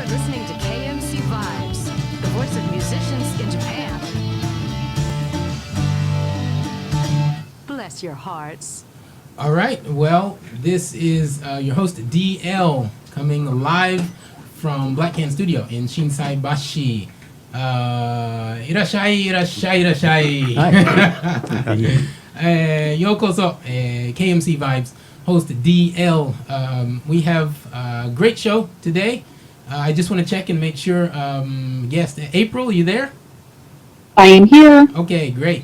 You're listening to KMC Vibes, the voice of musicians in Japan. Bless your hearts. All right. Well, this is your host DL coming live from Blackan Studio in Shinsaibashi. いらっしゃいいらっしゃいいらっしゃい。ようこそ、KMC Vibes host DL. We have a great show today. I just want to check and make sure. Guest Apryl, you there? I am here. Okay, great.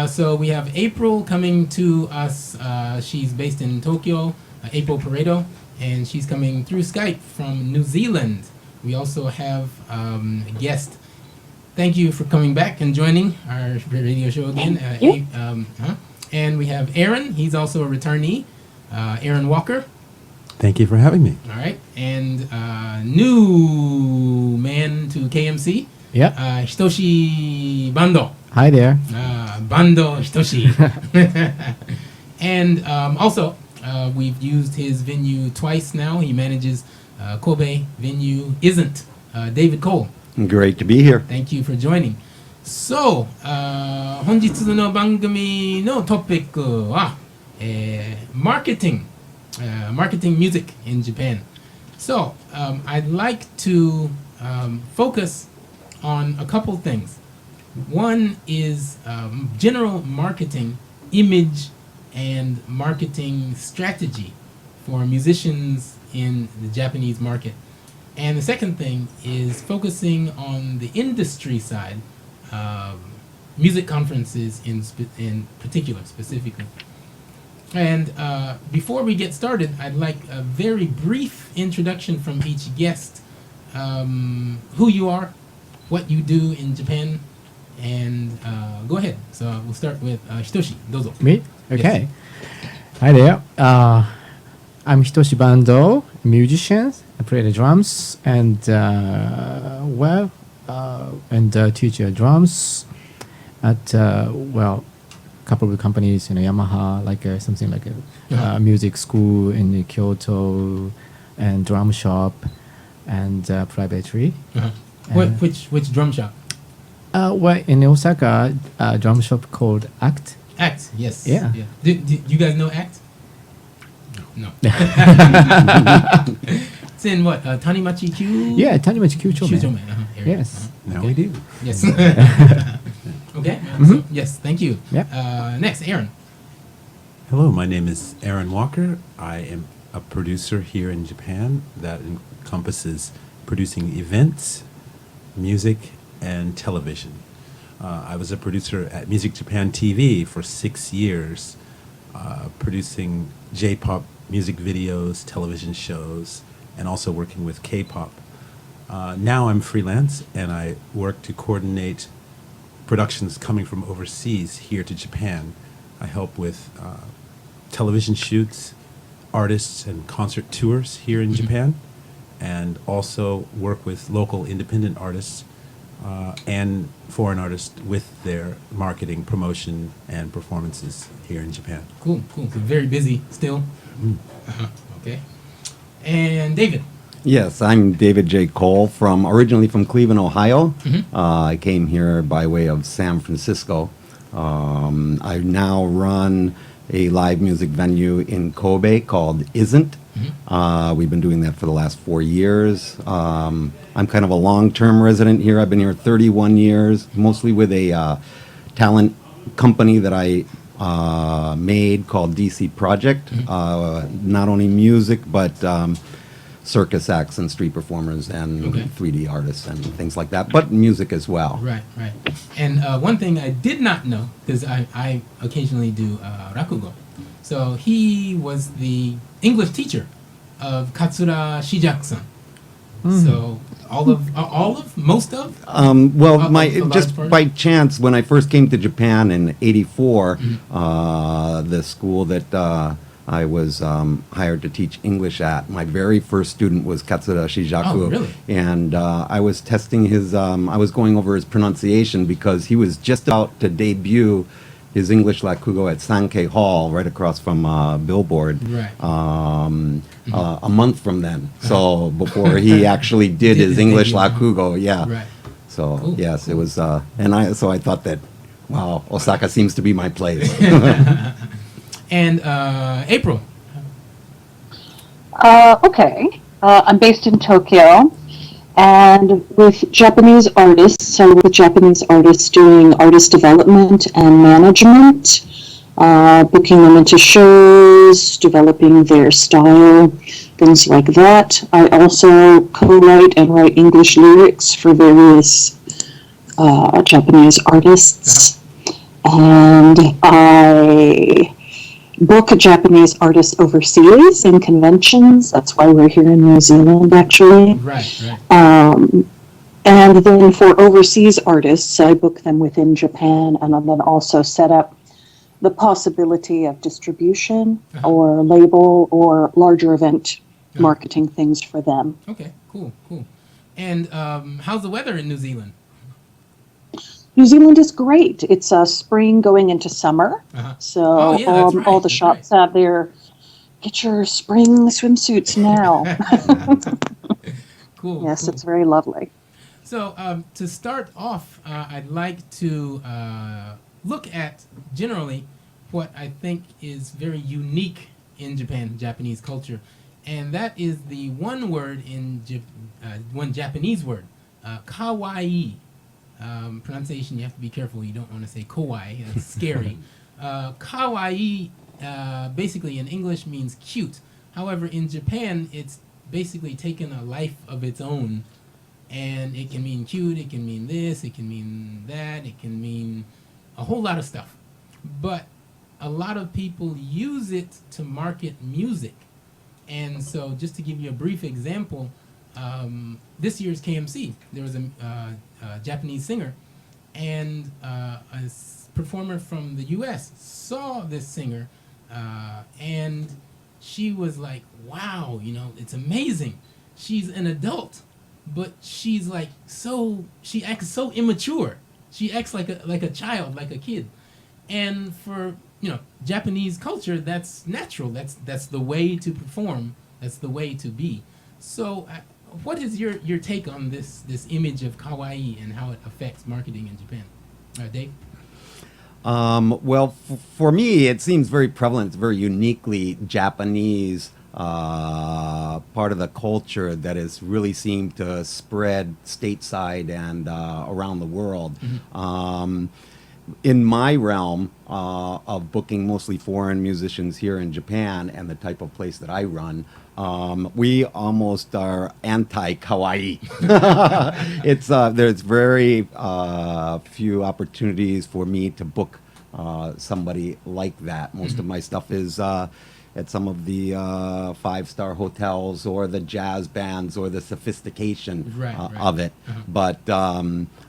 So we have Apryl coming to us. She's based in Tokyo, Apryl Peredo, and she's coming through Skype from New Zealand. We also have a guest. Thank you for coming back and joining our radio show again. And we have Aaron. He's also a returnee. Aaron Walker. Thank you for having me. All right. And new man to KMC. Yeah. Hitoshi Bando. Hi there. Bando Hitoshi. And also, we've used his venue twice now. He manages Kobe venue Isn't. David Cole. Great to be here. Thank you for joining. So, 本日の番組のトピックは、marketing music in Japan. So, I'd like to focus on a couple things. One is general marketing image and marketing strategy for musicians in the Japanese market. And the second thing is focusing on the industry side, music conferences in particular, specifically. And before we get started, I'd like a very brief introduction from each guest, who you are, what you do in Japan, and go ahead. So we'll start with Hitoshi. Dozo. Me? Okay. Yes. Hi there. I'm Hitoshi Bando, musician. I play the drums and teach drums at a couple of companies, Yamaha, like something like a music school in Kyoto, and drum shop, and privately. Which drum shop? Well, in Osaka, a drum shop called ACT. ACT, yes. Yeah. Do you guys know ACT? No. It's in what? Tanimachi Q? Yeah, Tanimachi Kyuchome. Area. Yes. Now we do. Yes. Okay. So, yes, thank you. Yeah. Next, Aaron. Hello, my name is Aaron Walker. I am a producer here in Japan that encompasses producing events, music, and television. I was a producer at Music Japan TV for 6 years, producing J-pop music videos, television shows, and also working with K-pop. Now I'm freelance, and I work to coordinate productions coming from overseas here to Japan. I help with television shoots, artists, and concert tours here in Japan, and also work with local independent artists and foreign artists with their marketing, promotion, and performances here in Japan. Cool. So very busy still. Okay. And David. Yes, I'm David J. Cole, originally from Cleveland, Ohio. I came here by way of San Francisco. I now run a live music venue in Kobe called Isn't. We've been doing that for the last 4 years. I'm kind of a long-term resident here. I've been here 31 years, mostly with a talent company that I made called DC Project. Not only music, but circus acts and street performers and 3D artists and things like that, but music as well. Right. And one thing I did not know, because I occasionally do rakugo. So he was the English teacher of Katsura Shijaku-san. So most of? Just by chance, when I first came to Japan in '84, the school that I was hired to teach English at, my very first student was Katsura Shijaku. Oh, really? And I was testing I was going over his pronunciation because he was just about to debut his English Lakugo at Sankei Hall, right across from Billboard, Right. a month from then. So before he actually did his English Lakugo, yeah. Right. So Cool, yes, it was, and I thought that, wow, Osaka seems to be my place. And April. Okay. I'm based in Tokyo, and with Japanese artists, I work with Japanese artists doing artist development and management, booking them into shows, developing their style, things like that. I also co-write and write English lyrics for various Japanese artists, and I book Japanese artists overseas in conventions. That's why we're here in New Zealand, actually. Right. And then for overseas artists, I book them within Japan, and then also set up the possibility of distribution or label or larger event marketing things for them. Okay. Cool. And how's the weather in New Zealand? New Zealand is great. It's spring going into summer. So Oh, yeah, that's right, all the that's shops have their, get your spring swimsuits now. Cool. Yes, cool. it's very lovely. So to start off, I'd like to look at generally what I think is very unique in Japan, Japanese culture, and that is the one word in one Japanese word, kawaii. Pronunciation, you have to be careful. You don't want to say kawaii. That's scary. Kawaii, basically in English means cute. However, in Japan, it's basically taken a life of its own. And it can mean cute, it can mean this, it can mean that, it can mean a whole lot of stuff. But a lot of people use it to market music. And so just to give you a brief example, this year's KMC, there was a Japanese singer, and performer from the US saw this singer, and she was like, wow, it's amazing. She's an adult, but she's like she acts so immature. She acts like a child, like a kid. And for Japanese culture, that's natural. That's the way to perform. That's the way to be. So what is your take on this image of kawaii and how it affects marketing in Japan? Dave? Well, for me, it seems very prevalent. It's very uniquely Japanese part of the culture that has really seemed to spread stateside and around the world. In my realm of booking mostly foreign musicians here in Japan and the type of place that I run, we almost are anti-kawaii. There's very few opportunities for me to book somebody like that. Most of my stuff is at some of the five-star hotels or the jazz bands or the sophistication of it. But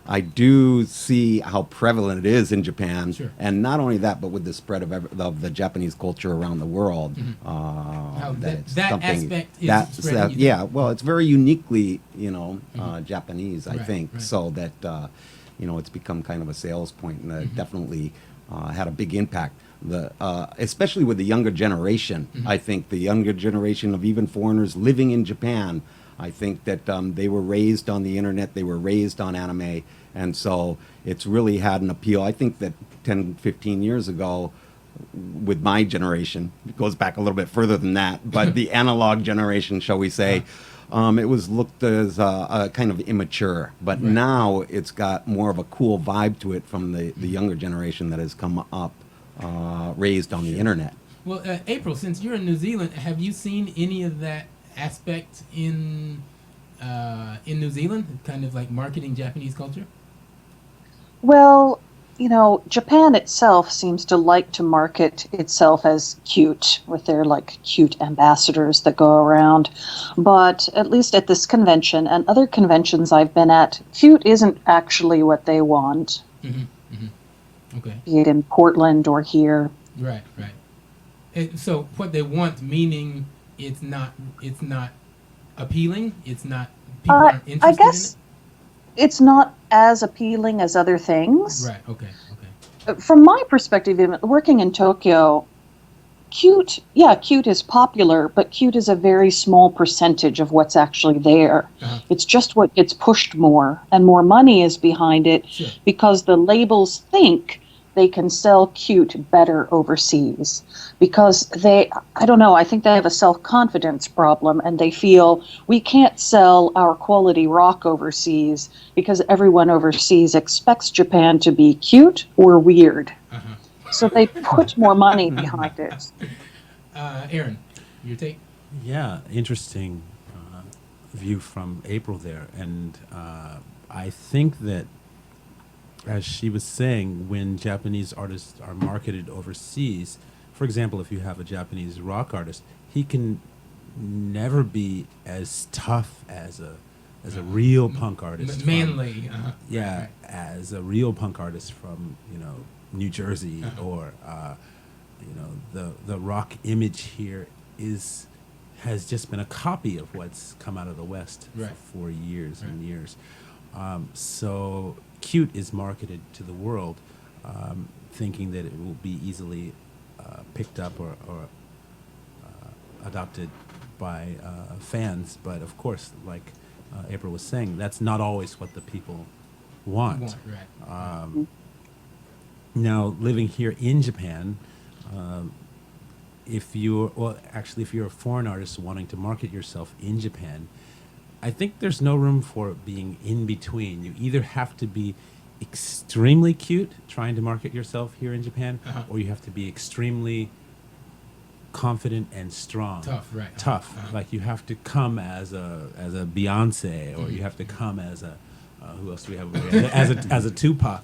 I do see how prevalent it is in Japan. Sure. And not only that, but with the spread of the Japanese culture around the world. How it's that something aspect is spreading. yeah, well, it's very uniquely, Japanese, I think, right. so that, it's become kind of a sales point, and it definitely had a big impact. Especially with the younger generation. I think the younger generation of even foreigners living in Japan, I think that they were raised on the internet, they were raised on anime, and so it's really had an appeal. I think that 10, 15 years ago, with my generation, it goes back a little bit further than that, but the analog generation, shall we say, it was looked as a kind of immature, but now it's got more of a cool vibe to it from the younger generation that has come up, raised on the internet. Well, April, since you're in New Zealand, have you seen any of that aspect in New Zealand, kind of like marketing Japanese culture? Well, Japan itself seems to like to market itself as cute with their cute ambassadors that go around. But at least at this convention and other conventions I've been at, cute isn't actually what they want. Okay. Be it in Portland or here. Right. And so what they want, meaning it's not appealing. It's not people aren't interested I guess in it. It's not as appealing as other things. Right. Okay. from my perspective, even working in Tokyo, cute is popular, but cute is a very small percentage of what's actually there. It's just what gets pushed more, and more money is behind it because the labels think they can sell cute better overseas because I don't know, I think they have a self-confidence problem and they feel we can't sell our quality rock overseas because everyone overseas expects Japan to be cute or weird. So they put more money behind it. Aaron, your take? Yeah, interesting view from April there. And I think that, as she was saying, when Japanese artists are marketed overseas, for example, if you have a Japanese rock artist, he can never be as tough as a real punk artist. Manly. Yeah, as a real punk artist from, New Jersey or, the rock image here has just been a copy of what's come out of the West for years and years. So cute is marketed to the world, thinking that it will be easily picked up or adopted by fans. But of course, like April was saying, that's not always what the people want. Now, living here in Japan, if you're a foreign artist wanting to market yourself in Japan, I think there's no room for being in between. You either have to be extremely cute trying to market yourself here in Japan, or you have to be extremely confident and strong. Tough. Like you have to come as a Beyonce, or you have to come as a who else do we have over here? as a Tupac.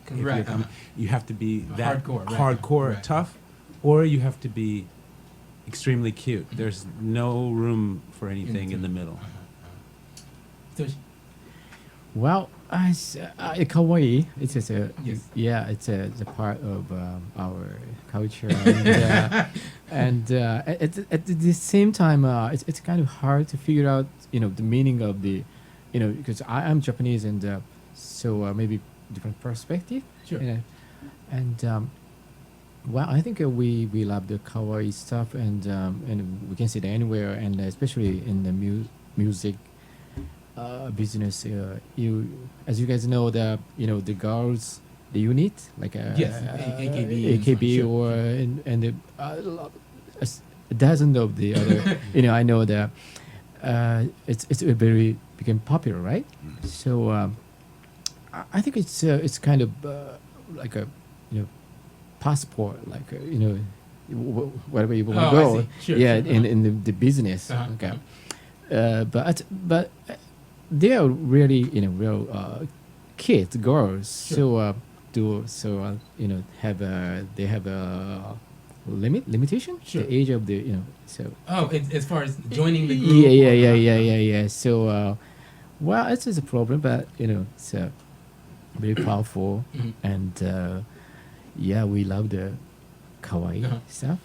You have to be that hardcore tough, or you have to be extremely cute. There's no room for anything in the middle. Well, kawaii. It's just it's a part of our culture, and at the same time, it's kind of hard to figure out, the meaning of the, because I'm Japanese, and so maybe different perspective. And well, I think we love the kawaii stuff, and we can see it anywhere, and especially in the music business. As you guys know, the girls, the unit, like AKB, or and a dozen of the other. I know that it's very became popular, right? So I think it's kind of like a passport, like wherever you want to go. In the business. Okay, but they are really real kids, girls. So they have a limitation. The age of the so. As far as joining the group. Yeah. So well, it's just a problem, but it's very powerful, and we love the kawaii stuff.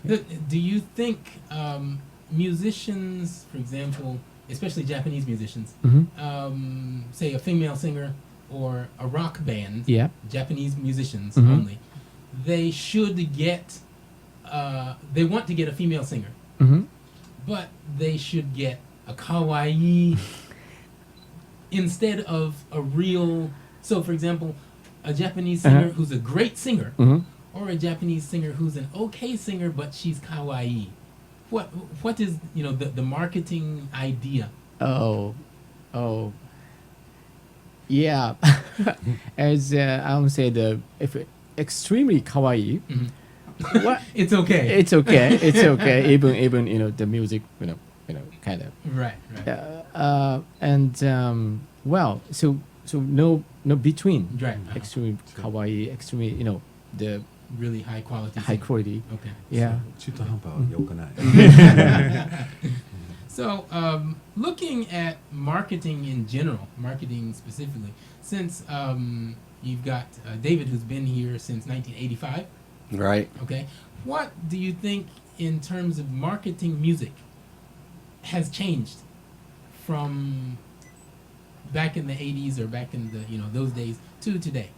Do you think musicians, for example, especially Japanese musicians, say a female singer or a rock band, Japanese musicians only, they should get, they want to get a female singer, but they should get a kawaii instead of a real. So, for example, a Japanese singer who's a great singer, or a Japanese singer who's an okay singer, but she's kawaii. What is the marketing idea? Yeah. As I would say, if extremely kawaii, it's okay. It's okay. Even the music, kind of. Right. And well, so no between. Right. Extremely kawaii, extremely the really high quality. Okay. Yeah. So, looking at marketing in general, marketing specifically, since you've got David, who's been here since 1985. Right. Okay. What do you think in terms of marketing music has changed from back in the 80s or back in the those days to today?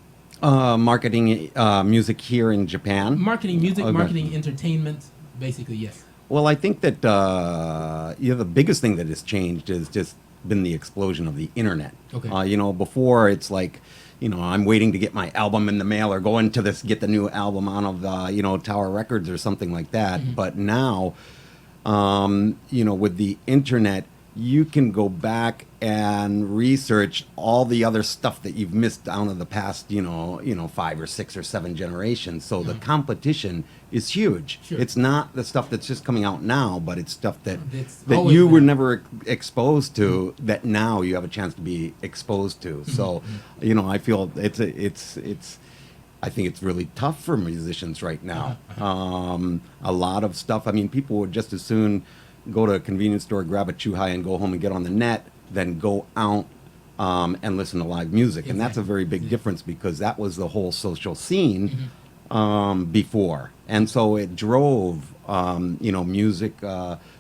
Marketing music here in Japan. Marketing music, Okay. marketing entertainment, basically, yes. Well, I think that the biggest thing that has changed has just been the explosion of the internet. Okay. Before it's like, I'm waiting to get my album in the mail or going to get the new album on of Tower Records or something like that. Mm-hmm. But now, with the internet, you can go back and research all the other stuff that you've missed down in the past, 5 or 6 or 7 generations. So the competition is huge. Sure. It's not the stuff that's just coming out now, but it's stuff that That's that always you were there. never exposed to, that now you have a chance to be exposed to. So, I feel I think it's really tough for musicians right now. A lot of stuff. I mean, people would just as soon go to a convenience store, grab a chew hi, and go home and get on the net than go out and listen to live music. And that's a very big difference, because that was the whole social scene before. And so it drove, music,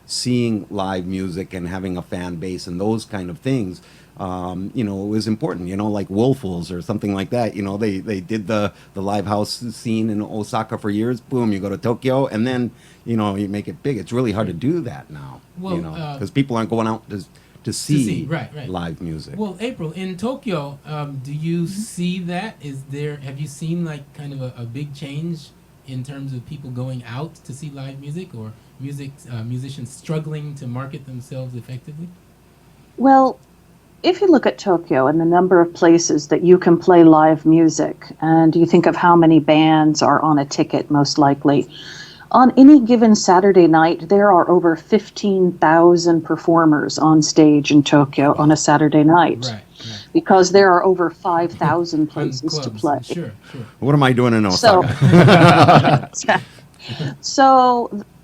seeing live music and having a fan base and those kind of things. It was important, like Wolfels or something like that. They did the live house scene in Osaka for years. Boom, you go to Tokyo, and then, you make it big. It's really hard to do that now, Well, because people aren't going out to see right. live music. Well, April, in Tokyo, do you see that? Have you seen like kind of a big change in terms of people going out to see live music, or musicians struggling to market themselves effectively? Well, if you look at Tokyo and the number of places that you can play live music, and you think of how many bands are on a ticket, most likely, on any given Saturday night, there are over 15,000 performers on stage in Tokyo on a Saturday night. Right. Because there are over 5,000 places to Clubs, play. Sure. What am I doing in So, Osaka?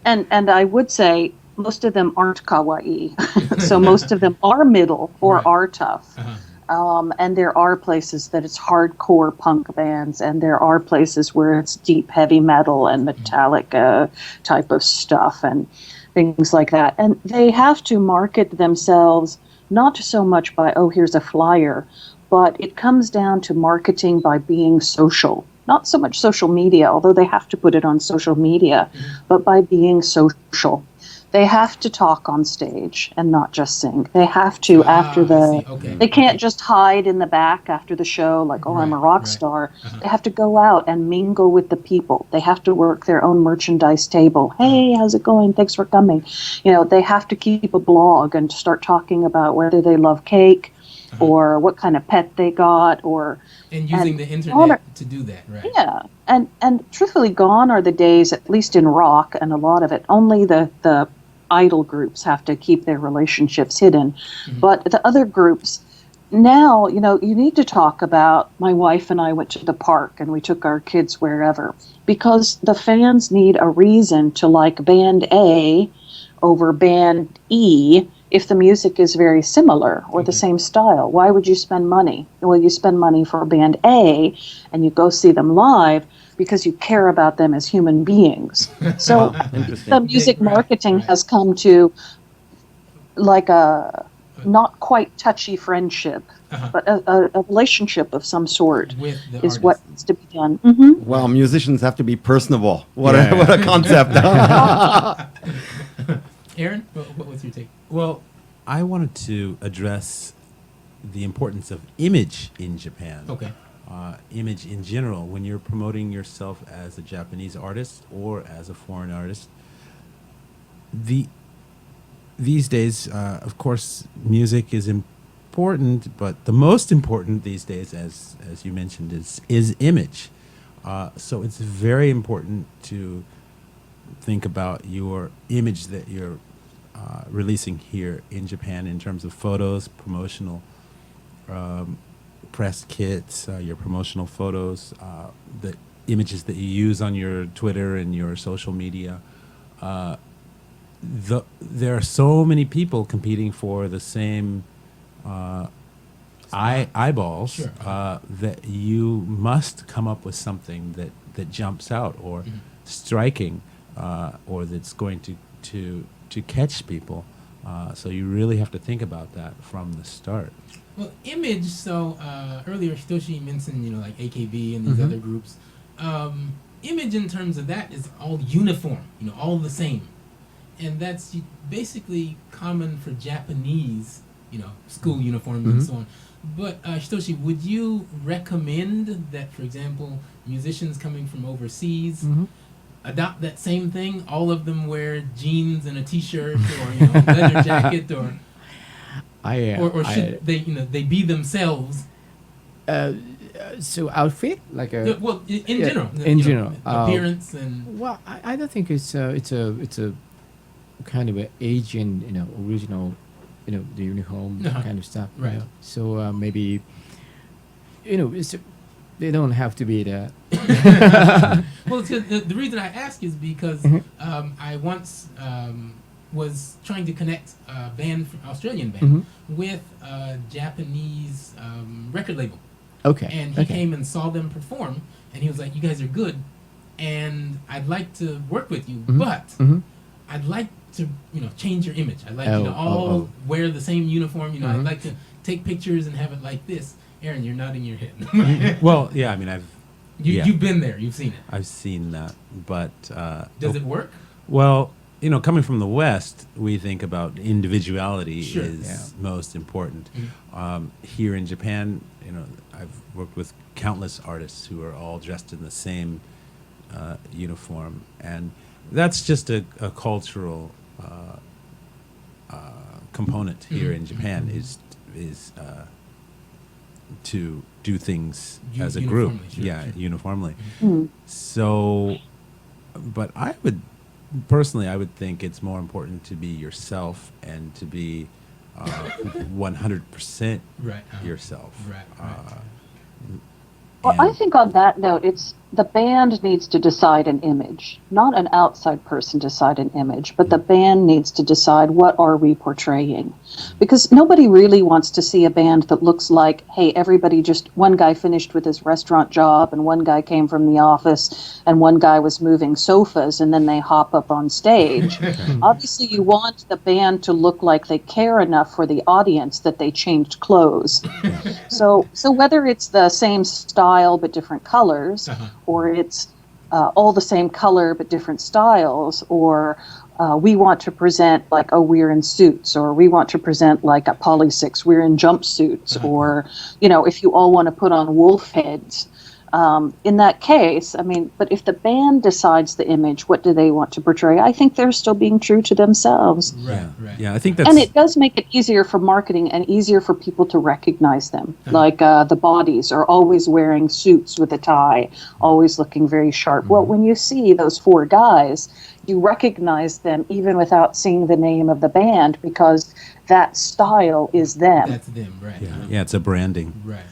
and I would say most of them aren't kawaii. So most of them are middle or Right. are tough. And there are places that it's hardcore punk bands, and there are places where it's deep heavy metal and Metallica type of stuff and things like that. And they have to market themselves not so much by, oh, here's a flyer, but it comes down to marketing by being social. Not so much social media, although they have to put it on social media, but by being social. They have to talk on stage and not just sing. They have to, after I the, see. Okay. they can't just hide in the back after the show like, oh, I'm a Right, rock right. star. They have to go out and mingle with the people. They have to work their own merchandise table. Hey, how's it going? Thanks for coming. They have to keep a blog and start talking about whether they love cake or what kind of pet they got, or And using the gone internet to do that, right? yeah, and truthfully, gone are the days, at least in rock and a lot of it, only the idol groups have to keep their relationships hidden. But the other groups, now, you need to talk about, my wife and I went to the park and we took our kids wherever, because the fans need a reason to like band A over band E if the music is very similar or the same style. Why would you spend money? Well, you spend money for band A and you go see them live because you care about them as human beings. So the music Right, marketing right. has come to like a not quite touchy friendship, but a relationship of some sort With the is what artist. needs to be done. Well, musicians have to be personable. What Yeah. a concept. Aaron, what was your take? Well, I wanted to address the importance of image in Japan. Okay. Image in general, when you're promoting yourself as a Japanese artist or as a foreign artist. These days, of course, music is important, but the most important these days, as you mentioned, is image. So it's very important to think about your image that you're releasing here in Japan in terms of photos, promotional press kits, your promotional photos, the images that you use on your Twitter and your social media. There are so many people competing for the same eyeballs Sure. that you must come up with something that jumps out or striking or that's going to catch people. So you really have to think about that from the start. Well, image. So earlier, Hitoshi mentioned like AKB and these other groups. Image in terms of that is all uniform. All the same, and that's basically common for Japanese. School uniforms and so on. But Hitoshi, would you recommend that, for example, musicians coming from overseas adopt that same thing? All of them wear jeans and a T-shirt, or leather jacket, or should they be themselves? So outfit like a in general, general appearance and well, I don't think it's a kind of an Asian original the uniform kind of stuff, right? So maybe it's they don't have to be there. Well, it's the reason I ask is because I once was trying to connect a band, Australian band, with a Japanese record label. Okay. And he came and saw them perform, and he was like, "You guys are good, and I'd like to work with you, but I'd like to change your image. I'd like you to all wear the same uniform. I'd like to take pictures and have it like this." Aaron, you're nodding your head. Well, yeah, I mean, you've been there, you've seen it. I've seen that, but does it work? Well, coming from the West, we think about individuality is most important. Here in Japan, I've worked with countless artists who are all dressed in the same uniform, and that's just a cultural component here in Japan is to do things as a group, uniformly. So, but I would think it's more important to be yourself and to be 100% yourself. Well, I think on that note, it's the band needs to decide an image, not an outside person decide an image, but the band needs to decide what are we portraying. Because nobody really wants to see a band that looks like, hey, everybody just, one guy finished with his restaurant job and one guy came from the office and one guy was moving sofas and then they hop up on stage. Obviously, you want the band to look like they care enough for the audience that they changed clothes. So whether it's the same style but different colors, or it's all the same color but different styles, or we want to present like, oh, we're in suits, or we want to present like a Poly6, we're in jumpsuits, or, if you all want to put on wolf heads. In that case, I mean, but if the band decides the image, what do they want to portray? I think they're still being true to themselves. Right. Yeah, I think that's... And it does make it easier for marketing and easier for people to recognize them. Like the bodies are always wearing suits with a tie, always looking very sharp. Well, when you see those four guys, you recognize them even without seeing the name of the band because that style is them. That's them, right. Yeah, it's a branding. Right.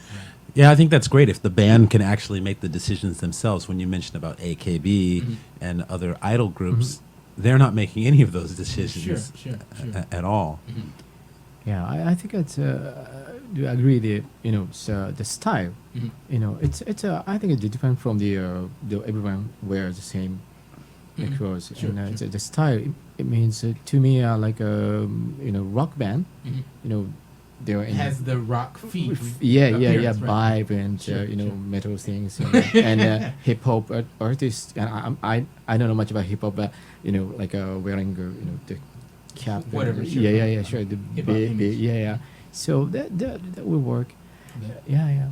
Yeah, I think that's great if the band can actually make the decisions themselves. When you mentioned about AKB and other idol groups, they're not making any of those decisions at all. Yeah, I think it's do agree the style. It's I think it's different from the everyone wears the same clothes. The style it means to me like a rock band. It has the rock feet. Vibe and metal things and hip hop artists. And I don't know much about hip hop, but like wearing the cap. Whatever. Sure. The So that will work. Yeah.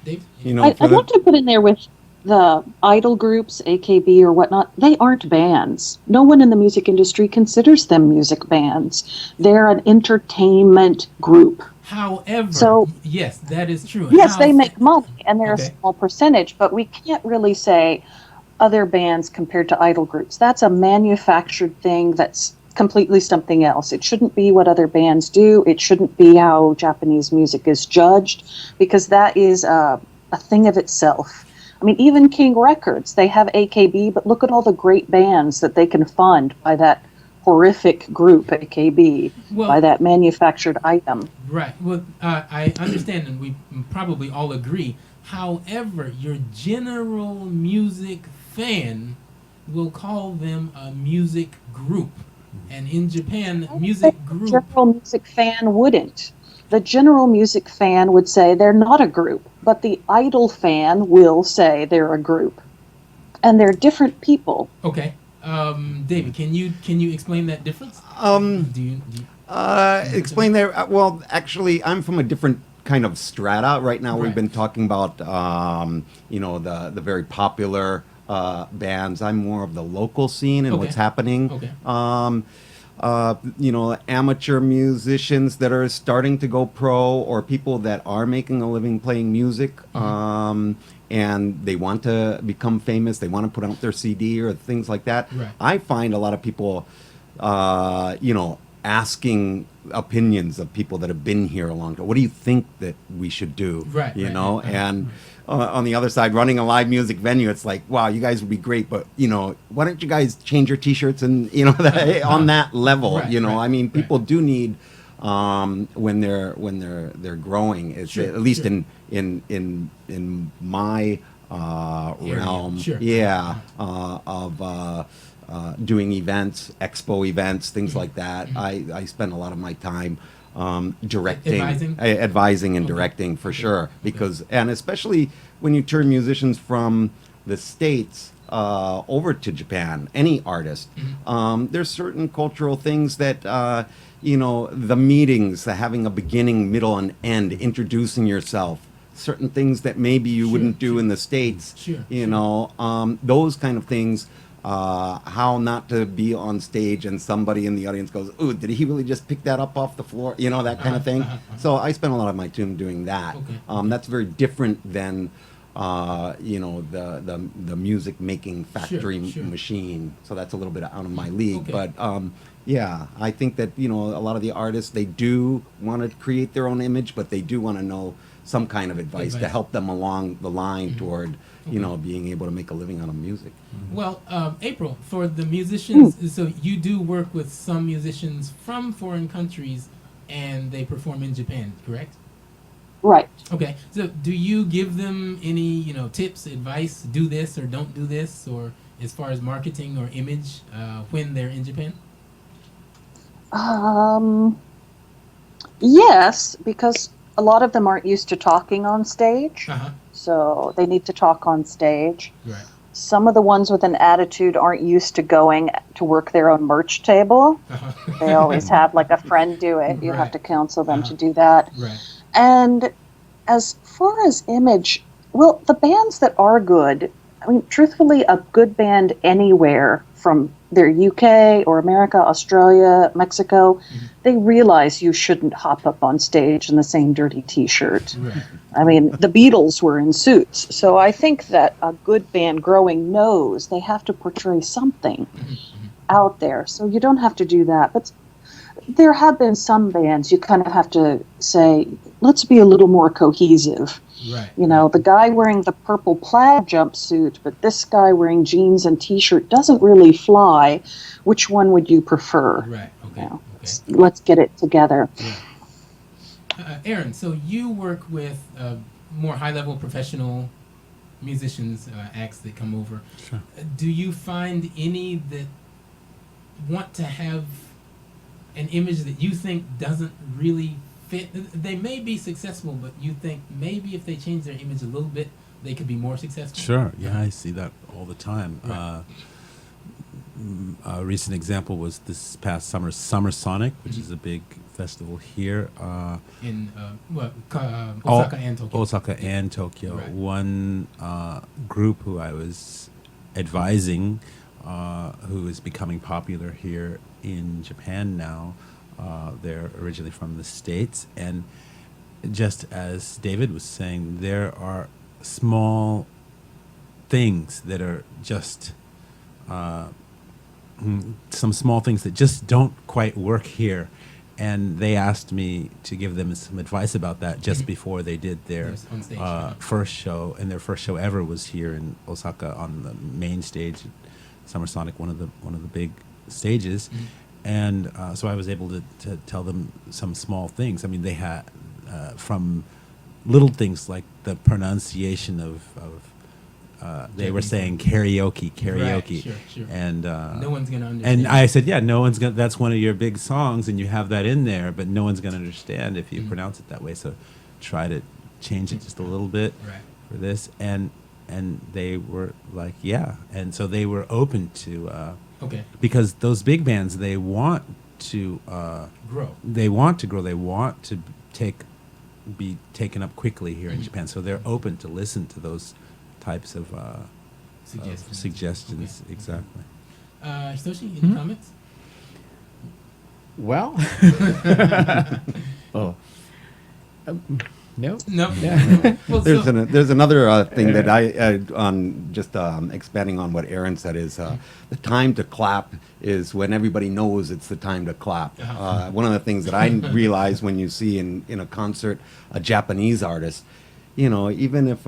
Dave? I want to put in there with the idol groups, AKB or whatnot, they aren't bands. No one in the music industry considers them music bands. They're an entertainment group. However, yes, that is true. Yes, they make money, and they're a small percentage, but we can't really say other bands compared to idol groups. That's a manufactured thing that's completely something else. It shouldn't be what other bands do. It shouldn't be how Japanese music is judged, because that is a thing of itself. I mean, even King Records, they have AKB, but look at all the great bands that they can fund by that horrific group, AKB, by that manufactured item. Right. Well, I understand, and we probably all agree. However, your general music fan will call them a music group. And in Japan, music The group. general music fan wouldn't. The general music fan would say they're not a group, but the idol fan will say they're a group. And they're different people. Okay, David, can you explain that difference? Do you Explain there. Well, actually, I'm from a different kind of strata. Right now, we've Right. been talking about, the very popular bands. I'm more of the local scene and Okay. what's happening. Okay. Amateur musicians that are starting to go pro, or people that are making a living playing music, and they want to become famous. They want to put out their CD or things like that. Right. I find a lot of people, asking opinions of people that have been here a long time. What do you think that we should do? Right, You right, know, right, and on the other side, running a live music venue, it's like, wow, you guys would be great, but why don't you guys change your T-shirts and on that level? Right, right, I mean, right. people do need when they're growing. It's Sure, at least sure. in my Area, realm, sure. of doing events, expo events, things Mm-hmm. like that. I spend a lot of my time directing, Advising? and Okay. directing for sure. And especially when you turn musicians from the States over to Japan, any artist, there's certain cultural things that, the meetings, the having a beginning, middle, and end, introducing yourself, certain things that maybe you wouldn't do in the States, Sure, those kind of things. How not to be on stage and somebody in the audience goes, "Ooh, did he really just pick that up off the floor?" That kind of thing. So I spend a lot of my time doing that. Okay. That's very different than, the music making factory Sure. machine. So that's a little bit out of my league. Okay. But yeah, I think that a lot of the artists, they do want to create their own image, but they do want to know some kind of advice to Advice. help them along the line toward Okay. being able to make a living out of music. Well, April, for the musicians, so you do work with some musicians from foreign countries, and they perform in Japan, correct? Right. Okay. So, do you give them any, tips, advice? Do this or don't do this, or as far as marketing or image when they're in Japan? Yes, because a lot of them aren't used to talking on stage, Uh huh. so they need to talk on stage. Right. Some of the ones with an attitude aren't used to going to work their own merch table. Uh-huh. They always have like a friend do it. You Right. have to counsel them Uh-huh. to do that. Right. And as far as image, well, the bands that are good, I mean, truthfully, a good band anywhere from their UK or America, Australia, Mexico, they realize you shouldn't hop up on stage in the same dirty T-shirt. Right. I mean, the Beatles were in suits. So I think that a good band growing knows they have to portray something out there. So you don't have to do that. But there have been some bands you kind of have to say, let's be a little more cohesive. Right. The guy wearing the purple plaid jumpsuit, but this guy wearing jeans and T-shirt doesn't really fly. Which one would you prefer? Right. Okay. Okay. Let's get it together. Aaron, so you work with more high-level professional musicians, acts that come over. Sure. Do you find any that want to have an image that you think doesn't really fit? They may be successful, but you think maybe if they change their image a little bit, they could be more successful? Sure. Yeah, I see that all the time. Right. A recent example was this past summer, Summer Sonic, which is a big festival here. In Osaka and Tokyo. Osaka and Tokyo. Right. One group who I was advising, who is becoming popular here in Japan now. They're originally from the States. And just as David was saying, there are small things that are just some small things that just don't quite work here. And they asked me to give them some advice about that just before they did their Yes, on stage, first show. And their first show ever was here in Osaka on the main stage, Summer Sonic, one of the big stages. And so I was able to tell them some small things. I mean, they had from little things like the pronunciation of they were Japanese. saying karaoke, sure. and No one's gonna understand. and I said, yeah, no one's gonna. That's one of your big songs, and you have that in there, but no one's gonna understand if you pronounce it that way. So try to change it just a little bit Right. for this, and they were like, yeah, and so they were open to Okay. because those big bands, they want to Grow. they want to grow, they want to be taken up quickly here in Japan, so they're open to listen to those types of suggestions. Okay. Exactly. Hitoshi, any comments? Well, oh, no. No. Well, There's another thing that I on just expanding on what Aaron said is the time to clap is when everybody knows it's the time to clap. One of the things that I realize when you see in a concert a Japanese artist, even if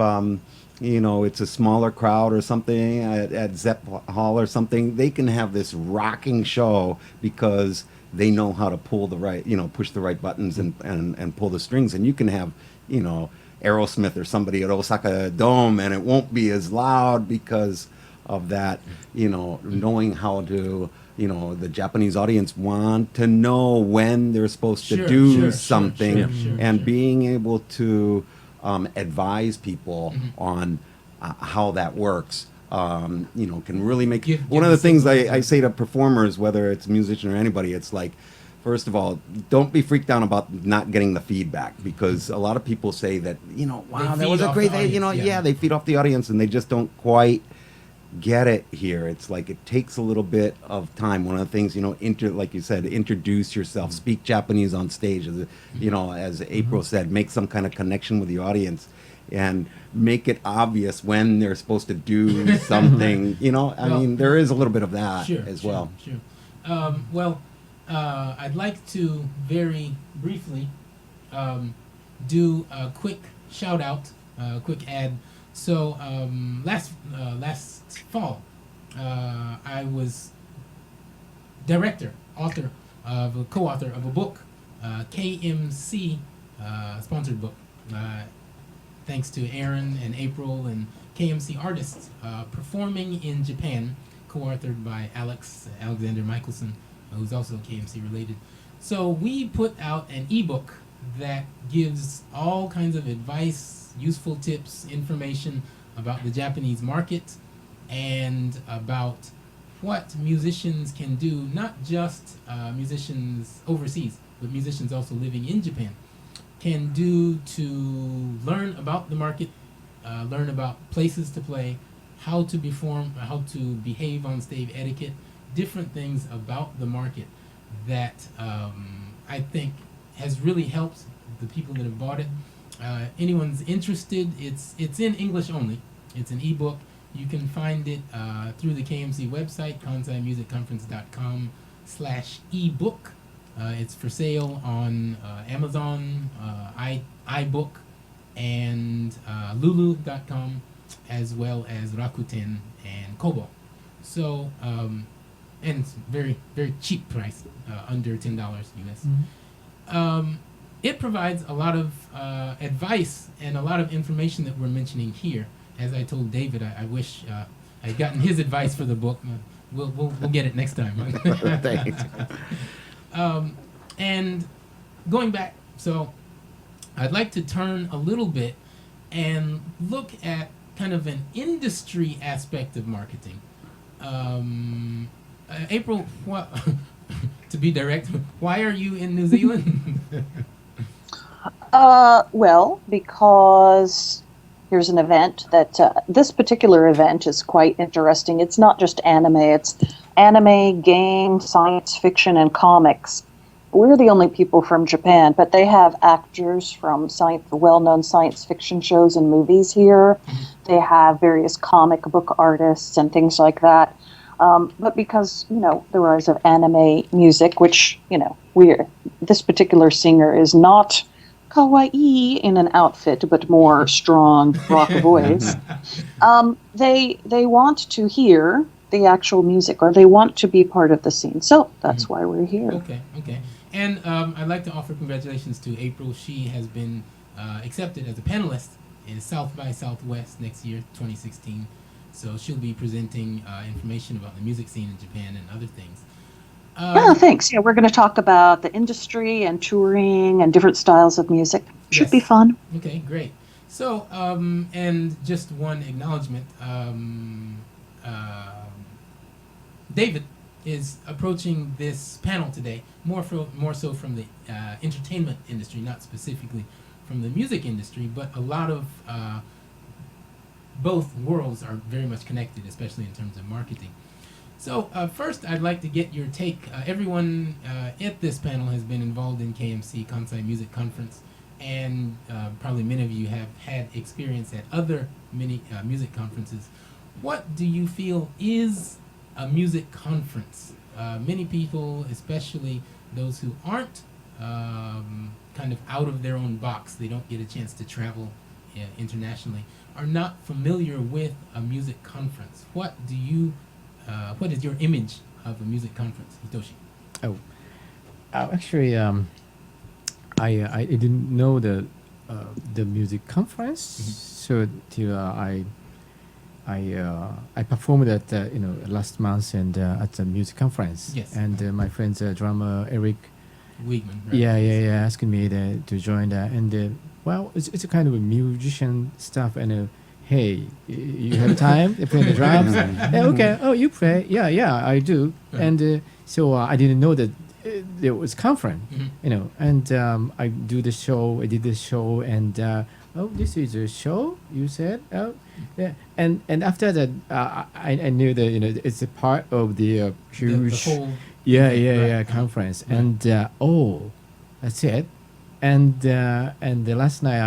it's a smaller crowd or something at Zepp Hall or something, they can have this rocking show because they know how to pull the right, push the right buttons and pull the strings, and you can have Aerosmith or somebody at Osaka Dome, and it won't be as loud because of that, knowing how to, the Japanese audience want to know when they're supposed to do something, and being able to advise people on how that works. Can really make one of the things I say to performers, whether it's a musician or anybody, it's like, first of all, don't be freaked out about not getting the feedback, because a lot of people say that, wow, that was a great thing, they feed off the audience and they just don't quite get it here. It's like it takes a little bit of time. One of the things, like you said, introduce yourself, speak Japanese on stage, as Apryl said, make some kind of connection with the audience and make it obvious when they're supposed to do something. I mean, there is a little bit of that as well. Sure. I'd like to very briefly do a quick shout out, quick ad. So last fall, I was co-author of a book, KMC sponsored book. Thanks to Aaron and Apryl and KMC artists performing in Japan, co-authored by Alexander Michelson, who's also KMC related. So we put out an ebook that gives all kinds of advice, useful tips, information about the Japanese market and about what musicians can do, not just musicians overseas, but musicians also living in Japan can do to learn about the market, learn about places to play, how to perform, how to behave on stage, etiquette, different things about the market that I think has really helped the people that have bought it. Anyone's interested, it's in English only. It's an ebook. You can find it through the KMC website, kansaimusicconference.com/ebook. It's for sale on Amazon, iBook, and Lulu.com, as well as Rakuten and Kobo. So, and it's very, very cheap price, under $10 US. It provides a lot of advice and a lot of information that we're mentioning here. As I told David, I wish I'd gotten his advice for the book. We'll get it next time. Thanks. And going back, so I'd like to turn a little bit and look at kind of an industry aspect of marketing. Apryl, to be direct, why are you in New Zealand? Well, because here's an event that this particular event is quite interesting. It's not just anime, it's anime, game, science fiction, and comics. We're the only people from Japan, but they have actors from well-known science fiction shows and movies here. They have various comic book artists and things like that. But because, the rise of anime music, which, this particular singer is not kawaii in an outfit, but more strong rock voice, they want to hear the actual music, or they want to be part of the scene. So that's why we're here. Okay. And I'd like to offer congratulations to Apryl. She has been accepted as a panelist in South by Southwest next year, 2016. So she'll be presenting information about the music scene in Japan and other things. Oh, thanks. Yeah, we're going to talk about the industry and touring and different styles of music. Should be Yes. fun. Okay, great. So, and just one acknowledgement. David is approaching this panel today more so from the entertainment industry, not specifically from the music industry, but a lot of both worlds are very much connected, especially in terms of marketing. So first, I'd like to get your take. Everyone at this panel has been involved in KMC Kansai Music Conference, and probably many of you have had experience at other many music conferences. What do you feel is a music conference? Many people, especially those who aren't kind of out of their own box, they don't get a chance to travel internationally, are not familiar with a music conference. What is your image of a music conference, Hitoshi? Actually, I didn't know the music conference, so till I performed at last month and at the music conference. Yes. And my friend's drummer Eric, Weigman, right? yeah, asking me to join that. And well, it's a kind of a musician stuff. And hey, you have time to play the drums? Yeah, okay. Oh, you play? Yeah, I do. And so I didn't know that there was conference, And I did the show, and oh, this is a show, you said? Oh, yeah. And after that, I knew that it's a part of the huge, the whole conference. And oh, that's it. And the last night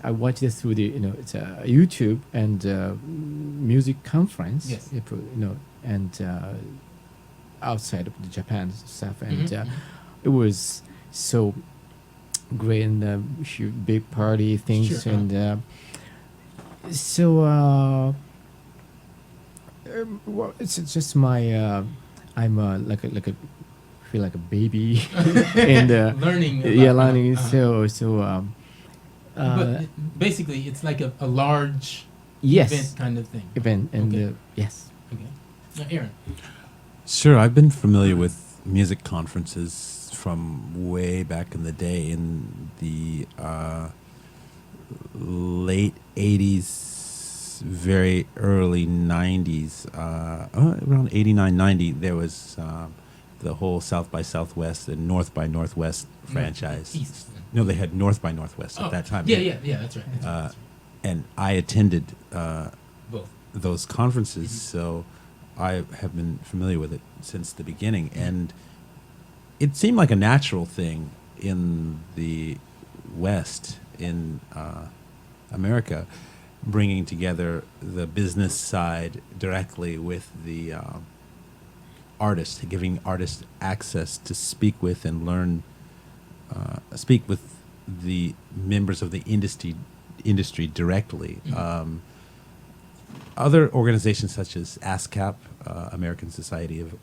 I watched it through the it's YouTube and music conference. Yes. And outside of the Japan stuff, and it was so great and huge, big party things. Sure. And so well, it's just my I'm like a feel like a baby and learning. learning. But basically, it's like a large yes event kind of thing. event and Okay. yes. Okay. Now, Aaron. Sure, I've been familiar with music conferences from way back in the day, in the late 80s, very early 90s, around 89, 90, there was the whole South by Southwest and North by Northwest franchise. East. No, they had North by Northwest at that time. Yeah, that's right. That's right. And I attended Both. those conferences, so I have been familiar with it since the beginning, and it seemed like a natural thing in the West, in America, bringing together the business side directly with the artist, giving artists access to speak with and learn, speak with the members of the industry directly. Other organizations such as ASCAP, American Society of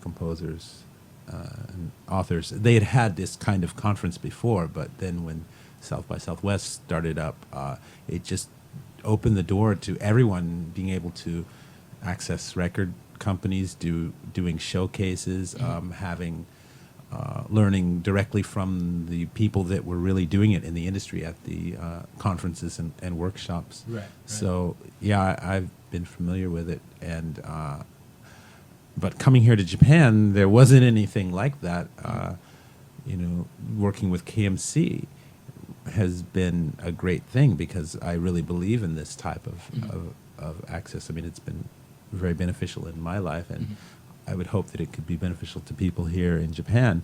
Composers and Authors, they had this kind of conference before, but then when South by Southwest started up, it just opened the door to everyone being able to access record companies, doing showcases, having learning directly from the people that were really doing it in the industry at the conferences and workshops. Right. So yeah, I've been familiar with it, and but coming here to Japan, there wasn't anything like that. Working with KMC has been a great thing because I really believe in this type of access. I mean, it's been very beneficial in my life, and I would hope that it could be beneficial to people here in Japan.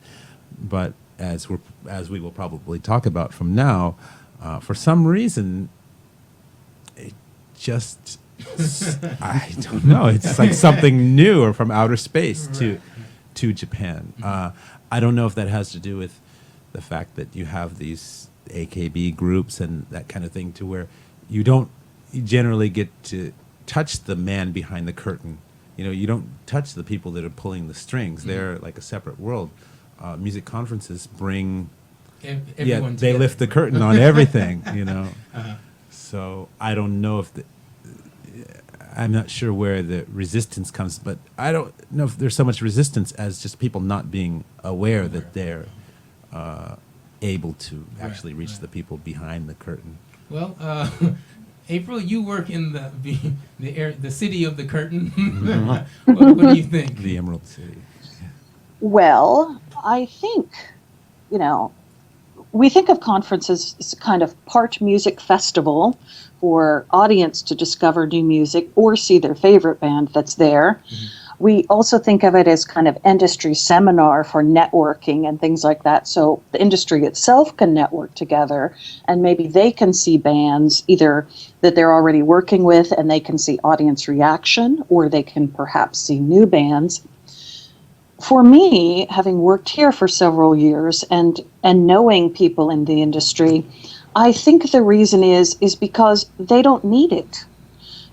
But as we will probably talk about from now, for some reason, it just I don't know. It's like something new or from outer space to Japan. I don't know if that has to do with the fact that you have these AKB groups and that kind of thing, to where you generally get to touch the man behind the curtain. You don't touch the people that are pulling the strings. They're like a separate world. Music conferences bring, Everyone they together. lift the curtain on everything. So I don't know if I'm not sure where the resistance comes, but I don't know if there's so much resistance as just people not being aware that they're able to actually reach the people behind the curtain. Well, April, you work in the city of the curtain. what do you think? The Emerald City. Well, I think, we think of conferences as kind of part music festival for audience to discover new music or see their favorite band that's there. Mm-hmm. We also think of it as kind of industry seminar for networking and things like that. So the industry itself can network together and maybe they can see bands either that they're already working with and they can see audience reaction, or they can perhaps see new bands. For me, having worked here for several years and knowing people in the industry, I think the reason is because they don't need it.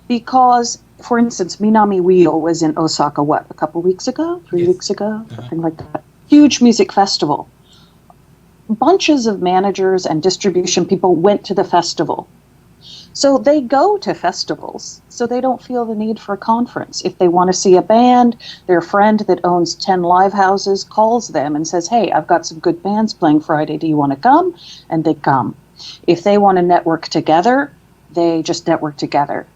Because, for instance, Minami Wheel was in Osaka, a couple weeks ago, 3 weeks ago, something like that. Huge music festival. Bunches of managers and distribution people went to the festival. So they go to festivals, so they don't feel the need for a conference. If they want to see a band, their friend that owns 10 live houses calls them and says, hey, I've got some good bands playing Friday, do you want to come? And they come. If they want to network together, they just network together.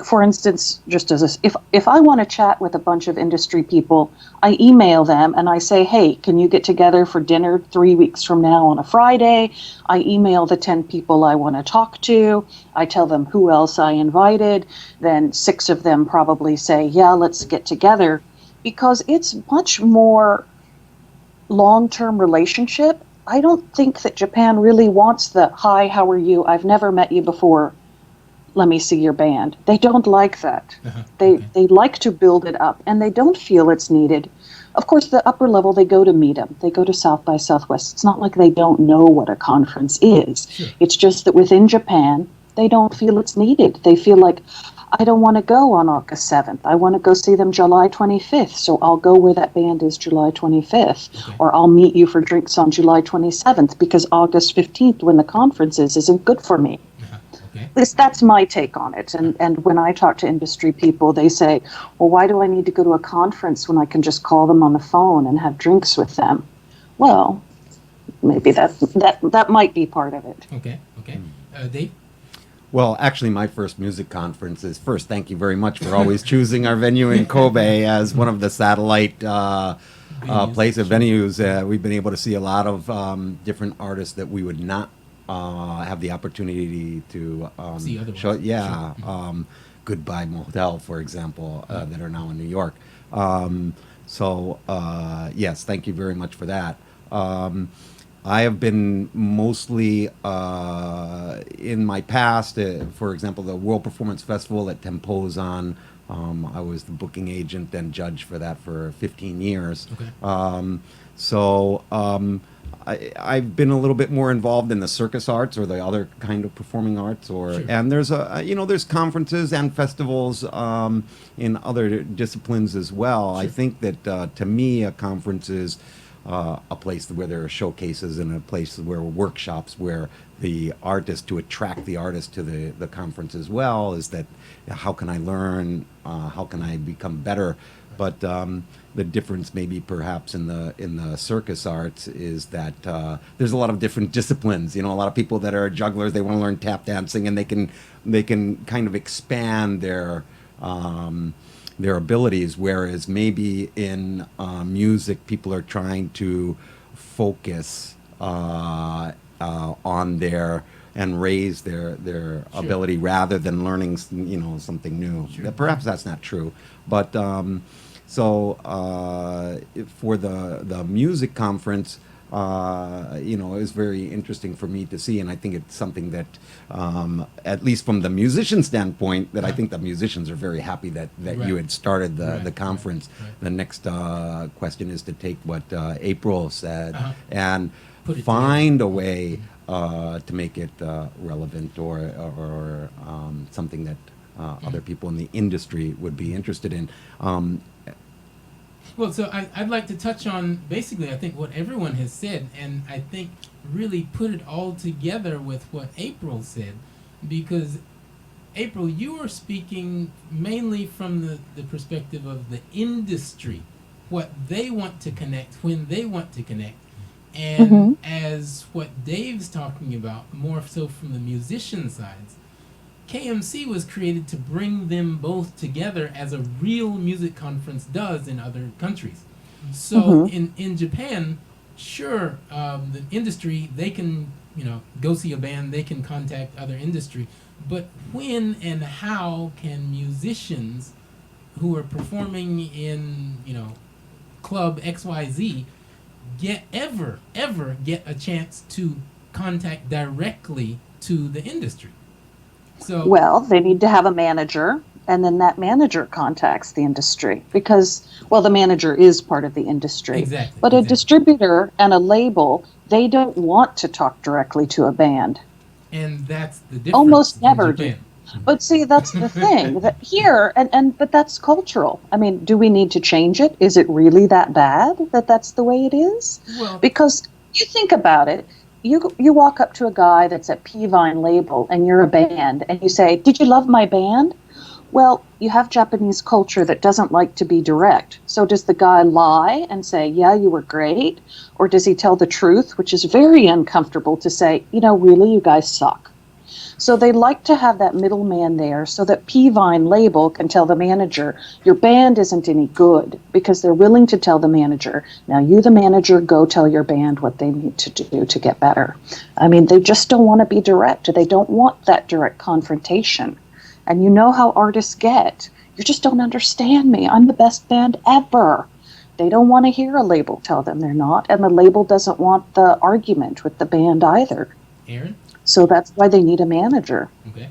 For instance, just as if I want to chat with a bunch of industry people, I email them and I say, hey, can you get together for dinner 3 weeks from now on a Friday? I email the 10 people I want to talk to. I tell them who else I invited. Then 6 of them probably say, yeah, let's get together, because it's much more long-term relationship. I don't think that Japan really wants the, hi, how are you? I've never met you before. Let me see your band. They don't like that. They like to build it up, and they don't feel it's needed. Of course, the upper level, they go to meet them. They go to South by Southwest. It's not like they don't know what a conference is. Sure. It's just that within Japan, they don't feel it's needed. They feel like, I don't want to go on August 7th. I want to go see them July 25th, so I'll go where that band is July 25th. Or I'll meet you for drinks on July 27th, because August 15th, when the conference is, isn't good for me. That's my take on it. And when I talk to industry people, they say, well, why do I need to go to a conference when I can just call them on the phone and have drinks with them? Well, maybe that might be part of it. Okay. Dave? Well, actually, my first music conference is first. Thank you very much for always choosing our venue in Kobe as one of the satellite venues. We've been able to see a lot of different artists that we would not have the opportunity to see other show. ones. Yeah, Sure. Goodbye Motel, for example, that are now in New York. Yes, thank you very much for that. I have been mostly in my past, for example, the World Performance Festival at Temposan. I was the booking agent and judge for that for 15 years. Okay. I've been a little bit more involved in the circus arts or the other kind of performing arts, Sure. And there's there's conferences and festivals in other disciplines as well. Sure. I think that to me a conference is a place where there are showcases and a place where workshops where the artist, to attract the artist to the conference as well, is that how can I learn, how can I become better. But the difference maybe perhaps in the circus arts is that there's a lot of different disciplines. A lot of people that are jugglers, they want to learn tap dancing, and they can kind of expand their abilities, whereas maybe in music people are trying to focus on their and raise their Sure. ability rather than learning something new. Sure. Perhaps that's not true, but for the music conference, it was very interesting for me to see, and I think it's something that, at least from the musician standpoint, that I think the musicians are very happy that Right. you had started the Right. conference. Right. The next question is to take what April said and Put it find a way to make it relevant or something that other people in the industry would be interested in. Well, so I'd like to touch on basically, I think, what everyone has said, and I think really put it all together with what April said, because April, you are speaking mainly from the perspective of the industry, what they want to connect, when they want to connect. And as what Dave's talking about, more so from the musician sides, KMC was created to bring them both together as a real music conference does in other countries. So in Japan, sure, the industry, they can, go see a band, they can contact other industry, but when and how can musicians who are performing in, club XYZ ever get a chance to contact directly to the industry? So Well, they need to have a manager, and then that manager contacts the industry because, well, the manager is part of the industry. Exactly. But a distributor and a label, they don't want to talk directly to a band. And that's the difference. Almost never in do. Japan. But see, that's the thing that here, but that's cultural. I mean, do we need to change it? Is it really that bad that that's the way it is? Well, Because you think about it, you walk up to a guy that's at P-Vine label and you're a band and you say, "Did you love my band?" Well, you have Japanese culture that doesn't like to be direct. So does the guy lie and say, "Yeah, you were great"? Or does he tell the truth, which is very uncomfortable to say, "Really, you guys suck"? So they like to have that middleman there so that P-Vine label can tell the manager, "Your band isn't any good," because they're willing to tell the manager, "Now you, the manager, go tell your band what they need to do to get better." I mean, they just don't want to be direct. They don't want that direct confrontation. And you know how artists get. "You just don't understand me. I'm the best band ever." They don't want to hear a label tell them they're not, and the label doesn't want the argument with the band either. Aaron? So that's why they need a manager. Okay.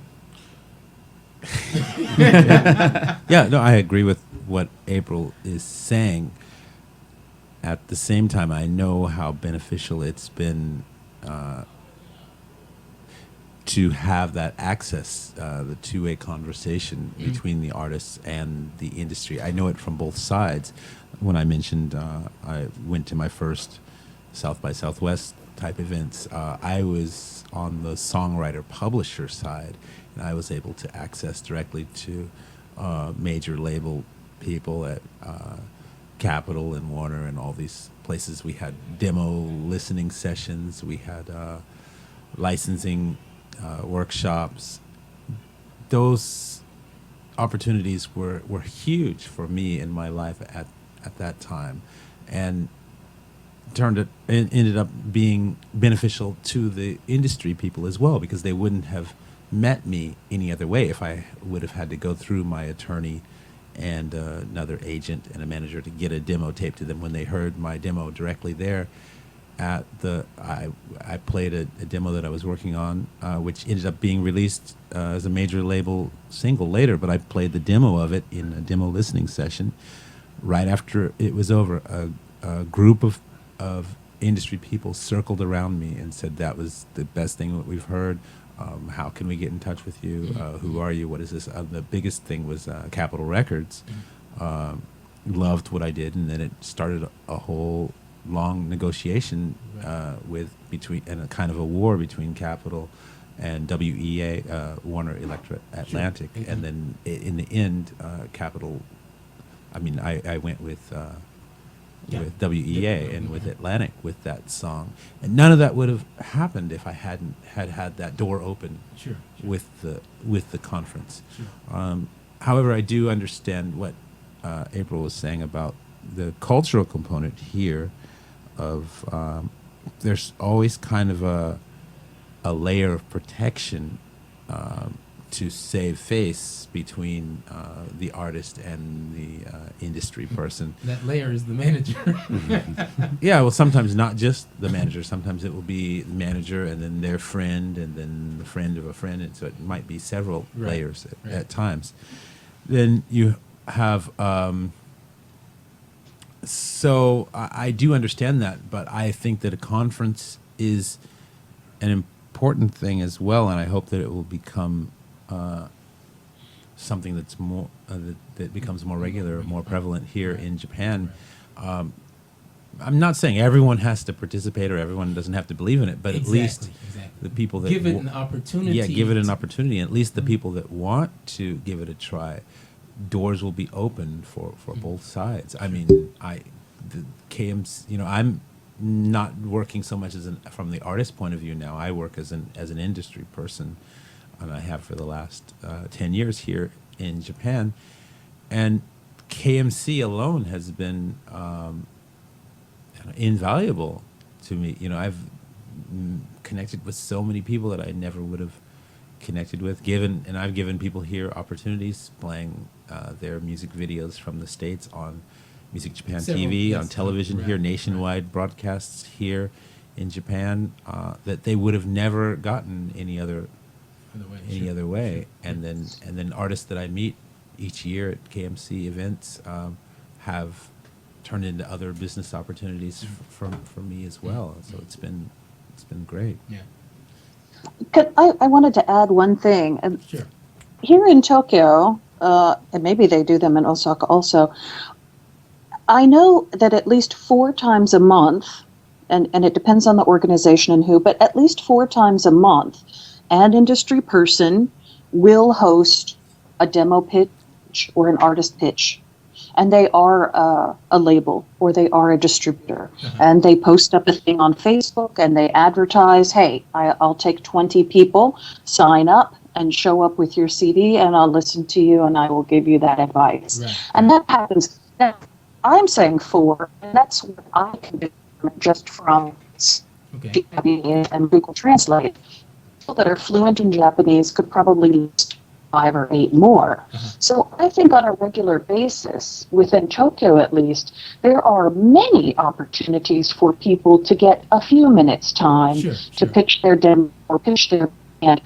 Yeah, no, I agree with what April is saying. At the same time, I know how beneficial it's been to have that access, the two-way conversation between the artists and the industry. I know it from both sides. When I mentioned I went to my first South by Southwest type events, I was on the songwriter-publisher side, and I was able to access directly to major label people at Capitol and Warner and all these places. We had demo listening sessions. We had licensing workshops. Those opportunities were huge for me in my life at that time, and ended up being beneficial to the industry people as well, because they wouldn't have met me any other way if I would have had to go through my attorney and another agent and a manager to get a demo tape to them. When they heard my demo directly there at I played a demo that I was working on, which ended up being released as a major label single later, but I played the demo of it in a demo listening session. Right after it was over, a group of industry people circled around me and said, "That was the best thing that we've heard. How can we get in touch with you? Who are you? What is this?" The biggest thing was Capitol Records. Loved what I did, and then it started a whole long negotiation and a kind of a war between Capitol and WEA, Warner Electric Atlantic. Sure. And then in the end, Capitol, I went with WEA and with Atlantic with that song, and none of that would have happened if I hadn't had that door open. Sure. with the conference. Sure. However, I do understand what April was saying about the cultural component here. Of there's always kind of a layer of protection to save face between the artist and the industry person. That layer is the manager. Yeah, well, sometimes not just the manager. Sometimes it will be the manager and then their friend and then the friend of a friend. And so it might be several layers at times. Then you have... so I do understand that, but I think that a conference is an important thing as well, and I hope that it will become something that's more that becomes more regular, more prevalent here in Japan. I'm not saying everyone has to participate or everyone doesn't have to believe in it, but at least the people that give it an opportunity. Yeah, give it an opportunity. At least the people that want to give it a try, doors will be open for both sides. I mean, the KMC, I'm not working so much from the artist point of view now. I work as an industry person, and I have for the last 10 years here in Japan. And KMC alone has been invaluable to me. I've connected with so many people that I never would have connected with. I've given people here opportunities playing their music videos from the States on Music Japan TV, on television here, nationwide broadcasts here in Japan that they would have never gotten any other way. And then artists that I meet each year at KMC events have turned into other business opportunities for me as well. So it's been great. Yeah. I wanted to add one thing. Sure. Here in Tokyo, and maybe they do them in Osaka also, I know that at least 4 times a month, and it depends on the organization and who, but at least 4 times a month, an industry person will host a demo pitch or an artist pitch. And they are a label or they are a distributor. And they post up a thing on Facebook and they advertise, hey, I'll take 20 people, sign up and show up with your CD and I'll listen to you and I will give you that advice. Right. And that happens. I'm saying 4, and that's what I can do just from Japanese and Google Translate. People that are fluent in Japanese could probably list 5 or 8 more. So I think on a regular basis, within Tokyo at least, there are many opportunities for people to get a few minutes time to pitch their demo or pitch their band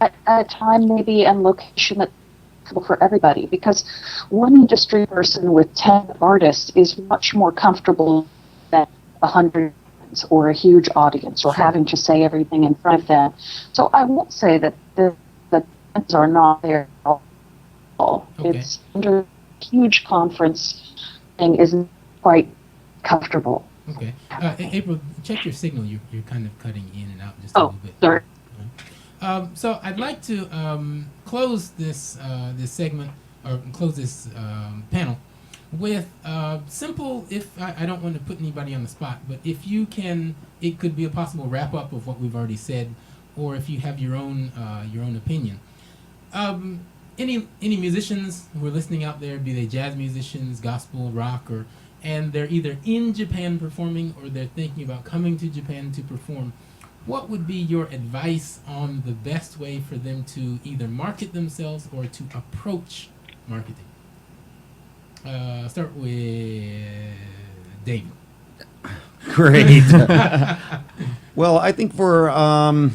at a time maybe and location that's accessible for everybody. Because one industry person with 10 artists is much more comfortable than 100 or a huge audience or having to say everything in front of them. So I won't say that the are not there at all. It's under a huge conference thing isn't quite comfortable. Okay. April, check your signal. You're kind of cutting in and out just a little bit. Sorry. So I'd like to close this segment or close this panel with simple. If I don't want to put anybody on the spot, but if you can, it could be a possible wrap up of what we've already said, or if you have your own opinion. Any musicians who are listening out there, be they jazz musicians, gospel, rock, and they're either in Japan performing or they're thinking about coming to Japan to perform, what would be your advice on the best way for them to either market themselves or to approach marketing? Start with David. Great. Well, I think for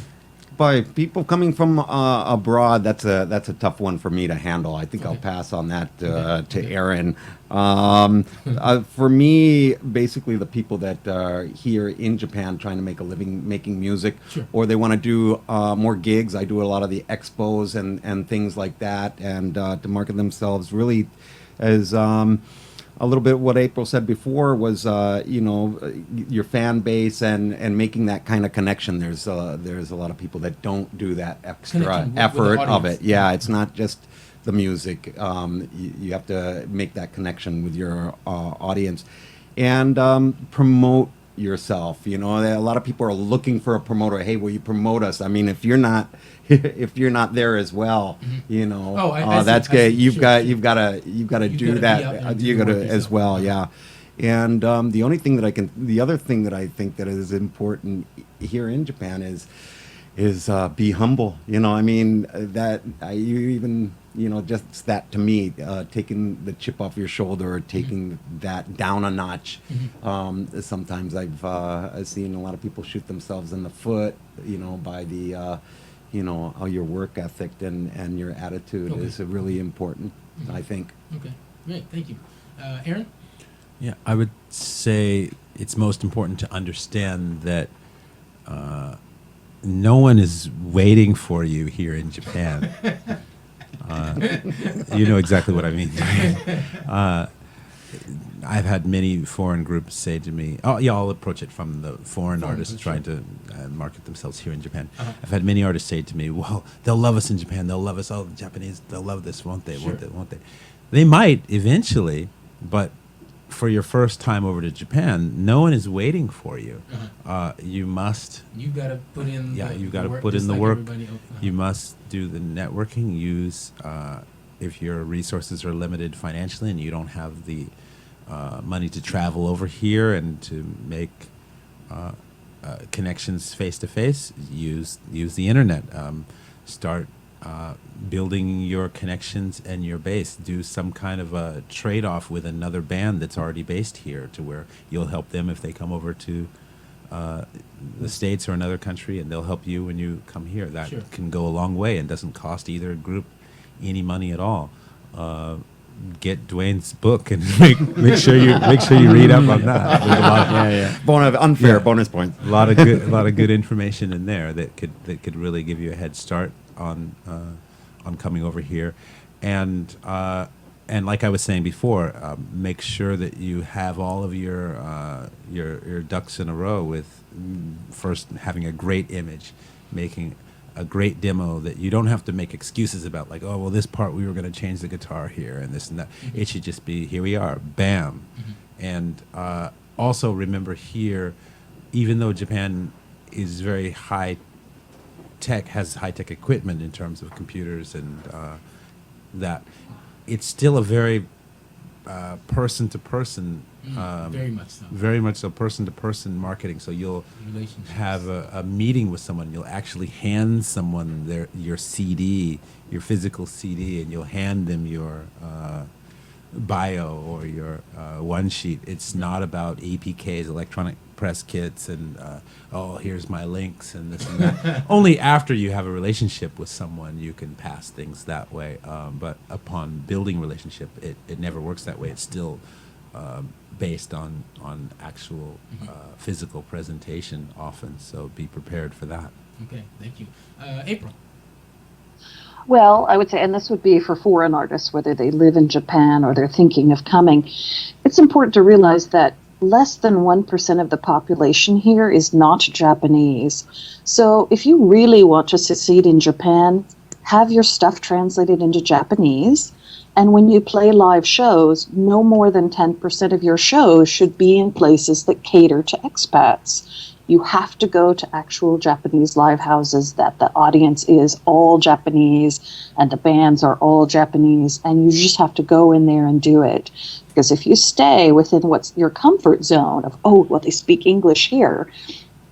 by people coming from abroad, that's a tough one for me to handle. I think I'll pass on that to Aaron. For me, basically the people that are here in Japan trying to make a living making music, or they want to do more gigs. I do a lot of the expos and things like that, and to market themselves really as a little bit what April said before was, your fan base and making that kind of connection. There's a lot of people that don't do that extra effort of it. Yeah, it's not just the music. You have to make that connection with your audience and promote yourself. A lot of people are looking for a promoter. Hey, will you promote us? I mean, if you're not there as well, that's good. You've got to do that. You got to as well. Yeah. And the other thing that I think that is important here in Japan is be humble. Just that to me, taking the chip off your shoulder or taking that down a notch. Sometimes I've seen a lot of people shoot themselves in the foot, by the, your work ethic and your attitude is really important, I think. Okay, great, thank you. Aaron? Yeah, I would say it's most important to understand that no one is waiting for you here in Japan. You know exactly what I mean. I've had many foreign groups say to me, "Oh, yeah, I'll approach it from the foreign artists groups, trying to market themselves here in Japan." Uh-huh. I've had many artists say to me, "Well, they'll love us in Japan. They'll love us. Oh, the Japanese, they'll love this, won't they? Sure. Won't they? Won't they?" They might eventually, but for your first time over to Japan, no one is waiting for you. You must. You got to put in. Yeah, the, you got to work put in just the like work. everybody else. You must do the networking. Use if your resources are limited financially and you don't have the money to travel over here and to make connections face to face. Use the internet. Start building your connections and your base. Do some kind of a trade-off with another band that's already based here, to where you'll help them if they come over to the States or another country, and they'll help you when you come here. That Sure. can go a long way and doesn't cost either group any money at all. Get Dwayne's book and make sure you read up on that. There's a lot of, Unfair bonus points. a lot of good information in there that could really give you a head start on coming over here, and like I was saying before, make sure that you have all of your ducks in a row with first having a great image, making a great demo that you don't have to make excuses about, like, oh, well, this part we were going to change the guitar here and this and that. It should just be, here we are, bam. And also remember here, even though Japan is very high tech, has high tech equipment in terms of computers and that, it's still a very person to person, very much so person to person marketing. So you'll have a meeting with someone, you'll actually hand someone your CD, your physical CD, and you'll hand them your bio or your one sheet. It's not about APKs, electronic press kits, and oh, here's my links and this and that. Only after you have a relationship with someone you can pass things that way. But upon building relationship, it never works that way. It's still based on actual physical presentation often. So be prepared for that. Okay, thank you. April. Well, I would say, and this would be for foreign artists, whether they live in Japan or they're thinking of coming, it's important to realize that less than 1% of the population here is not Japanese. So if you really want to succeed in Japan, have your stuff translated into Japanese. And when you play live shows, no more than 10% of your shows should be in places that cater to expats. You have to go to actual Japanese live houses that the audience is all Japanese and the bands are all Japanese, and you just have to go in there and do it. Because if you stay within what's your comfort zone of, oh, well, they speak English here,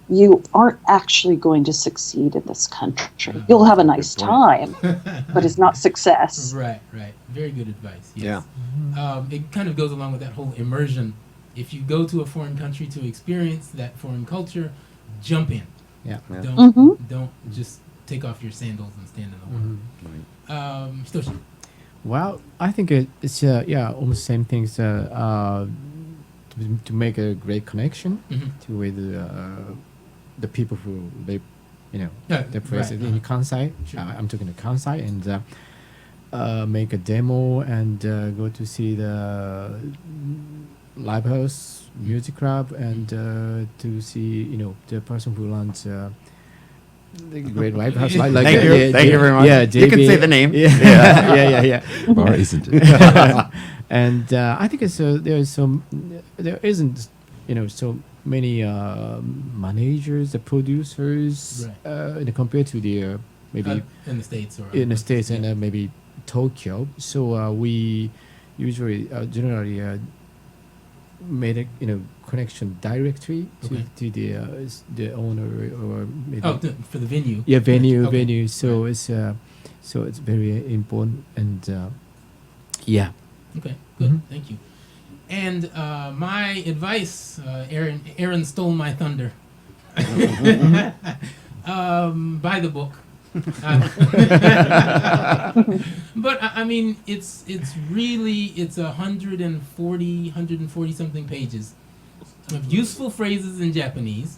you aren't actually going to succeed in this country. You'll have a nice time, but it's not success. Right. Very good advice. Yes. Yeah. It kind of goes along with that whole immersion. If you go to a foreign country to experience that foreign culture, jump in. Yeah. Don't just take off your sandals and stand in the water. Hitoshi. Well, I think it's almost same things. To make a great connection with the people who they, the place in Kansai. Sure. I'm talking to Kansai, and make a demo and go to see the live house, music club, and to see the person who runs the great live house. Thank you very much. Yeah, you can say the name. Yeah. Or isn't it? And I think it's there isn't so many managers, the producers, compared to the maybe in the States and maybe Tokyo. So we usually generally made a connection directly to the owner or maybe for the venue. Yeah, venue. So it's very important and yeah. Okay, good. Thank you. And my advice, Aaron stole my thunder. Buy the book. But I mean, it's 140 something pages of useful phrases in Japanese,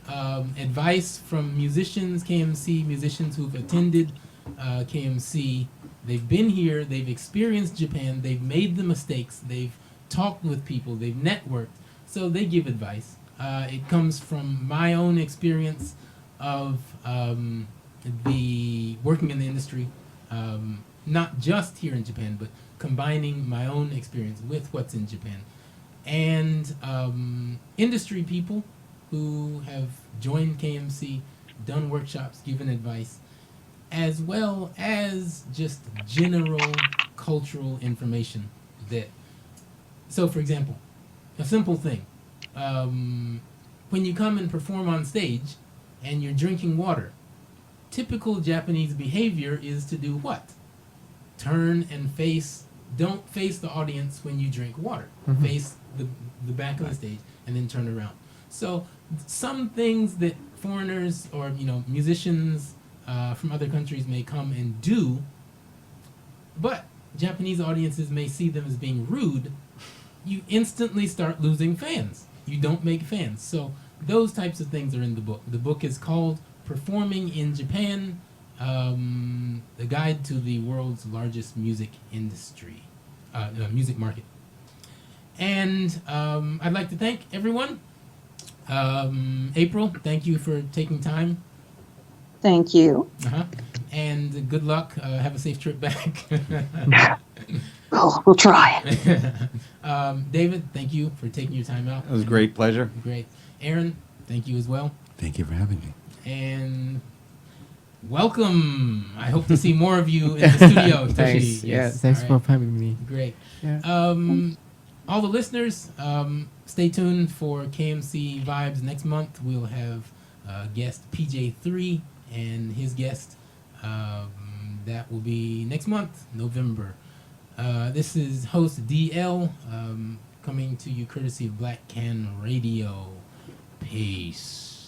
advice from musicians, KMC musicians who've attended KMC. They've been here, they've experienced Japan, they've made the mistakes, they've talked with people, they've networked, so they give advice. It comes from my own experience of the working in the industry, not just here in Japan, but combining my own experience with what's in Japan, and industry people who have joined KMC, done workshops, given advice, as well as just general cultural information that. So, for example, a simple thing. When you come and perform on stage and you're drinking water, typical Japanese behavior is to do what? Turn and don't face the audience when you drink water. Face the back of the stage and then turn around. So some things that foreigners or musicians from other countries may come and do, but Japanese audiences may see them as being rude, you instantly start losing fans. You don't make fans. So those types of things are in the book. The book is called Performing in Japan, the guide to the world's largest music industry, music market. And I'd like to thank everyone. Apryl, thank you for taking time. Thank you. And good luck. Have a safe trip back. We'll try. David, thank you for taking your time out. It was a great pleasure. Great. Aaron, thank you as well. Thank you for having me. And welcome. I hope to see more of you in the studio. Thanks. Hitoshi. Yes, thanks for having me. Great. Yeah. All the listeners, stay tuned for KMC Vibes next month. We'll have guest PJ3 and his guest. That will be next month, November. This is host DL coming to you courtesy of Blackan Radio. Peace.